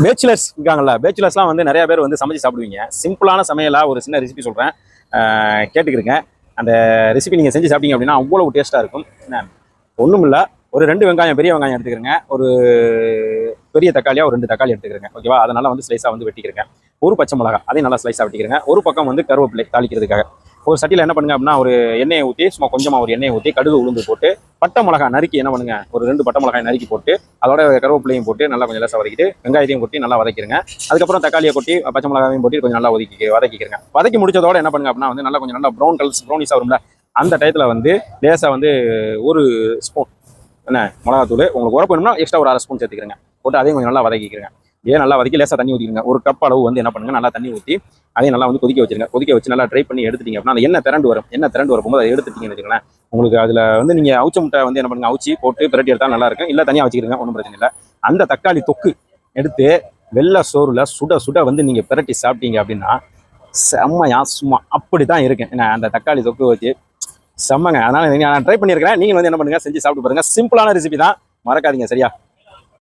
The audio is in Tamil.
பேச்சுலர்ஸ் இருக்காங்கல்ல, பேச்சுலர்ஸ்லாம் வந்து நிறைய பேர் வந்து சமைச்சு சாப்பிடுவீங்க. சிம்பிளான சமையலாக ஒரு சின்ன ரெசிபி சொல்கிறேன், கேட்டுக்கிறங்க. அந்த ரெசிபி நீங்கள் செஞ்சு சாப்பிட்டீங்க அப்படின்னா அவ்வளோ டேஸ்ட்டாக இருக்கும். என்ன ஒன்றும் இல்லை, ஒரு 2 வெங்காயம், பெரிய வெங்காயம் எடுத்துக்கிறேங்க. ஒரு பெரிய தக்காளியாக ஒரு 2 தக்காளி எடுத்துக்கிறேங்க. ஓகேவா? அதனால் வந்து ஸ்லைஸாக வந்து வெட்டிக்கிறேங்க. ஒரு பச்சை மிளகா அதையும் நல்லா ஸ்லைஸாக வெட்டிக்கிறேங்க. ஒரு பக்கம் வந்து கருவேப்பிலை தாளிக்கிறதுக்காக ஒரு சட்டியில் என்ன பண்ணுங்க அப்படின்னா, ஒரு எண்ணெயை ஊற்றி சும்மா கொஞ்சமாக ஒரு எண்ணெயை ஊற்றி கடுகு உளுந்து போட்டு பட்டை மிளகா நறுக்கி என்ன பண்ணுங்க, ஒரு 2 பட்டை மிளகாய் நறுக்கி போட்டு அதோட கருவேப்பிலையும் போட்டு நல்லா கொஞ்சம் லேசாக வதக்கிட்டு வெங்காயத்தையும் கொட்டி நல்லா வதக்கிடுங்க. அதுக்கப்புறம் தக்காளியை கொட்டி பச்சை மிளகாவையும் போட்டு கொஞ்சம் நல்லா வதக்கிக்கிறங்க. வதக்கி முடிச்சதோட என்ன பண்ணுங்க அப்படின்னா வந்து நல்லா கொஞ்சம் நல்லா ப்ரௌனிஸாக வரும்ல, அந்த டயத்தில் வந்து லேசாக வந்து ஒரு ஸ்பூன் என்ன மிளகாத்தூள், உங்களுக்கு உரப்பு வேணும்னா எக்ஸ்ட்ரா ஒரு 1/2 ஸ்பூன் சேர்த்துக்கிறங்க. போட்டு அதையும் கொஞ்சம் நல்லா வதக்கிக்கிறங்க. இதே நல்லா வதக்கி லேசாக தண்ணி ஊற்றிக்கிறங்க. ஒரு கப் அளவு வந்து என்ன பண்ணுங்க, நல்லா தண்ணி ஊற்றி அதையும் நல்லா வந்து கொதிக்க வச்சிருங்க. கொதிக்க வச்சு நல்லா ட்ரை பண்ணி எடுத்துட்டீங்க அப்படின்னா அந்த எண்ணெய் திரண்டு வரும். எண்ணெய் திரண்டு வரும்போது அதை எடுத்துட்டீங்கன்னு வச்சுக்கோங்களேன், உங்களுக்கு அதில் வந்து நீங்கள் அவுச்ச முட்டை வந்து என்ன பண்ணுங்க, அவுச்சி போட்டு பிரட்டி எடுத்தால் நல்லா இருக்கும். இல்லை தனியாக வச்சுக்கிறங்க, ஒன்றும் பிரச்சனை இல்லை. அந்த தக்காளி தொக்கு எடுத்து வெள்ளை சோறுல சுட சுட வந்து நீங்கள் பிரட்டி சாப்பிட்டீங்க அப்படின்னா செம்மையா சும்மா அப்படி தான் இருக்கு. ஏன்னா அந்த தக்காளி தொக்கு வச்சு செம்மங்க. அதனால நான் ட்ரை பண்ணியிருக்கிறேன். நீங்கள் வந்து என்ன பண்ணுங்க, செஞ்சு சாப்பிட்டு பாருங்க. சிம்பிளான ரெசிபி தான், மறக்காதீங்க. சரியா?